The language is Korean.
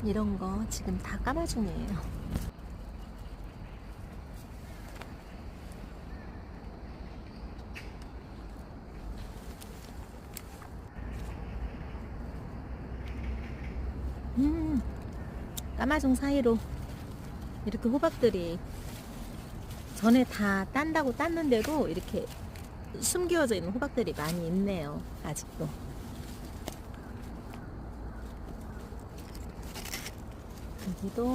이런 거 지금 다 까마중이에요. 까마중 사이로 이렇게 호박들이 전에 다 딴다고 땄는데도 이렇게 숨겨져 있는 호박들이 많이 있네요. 아직도. 여기도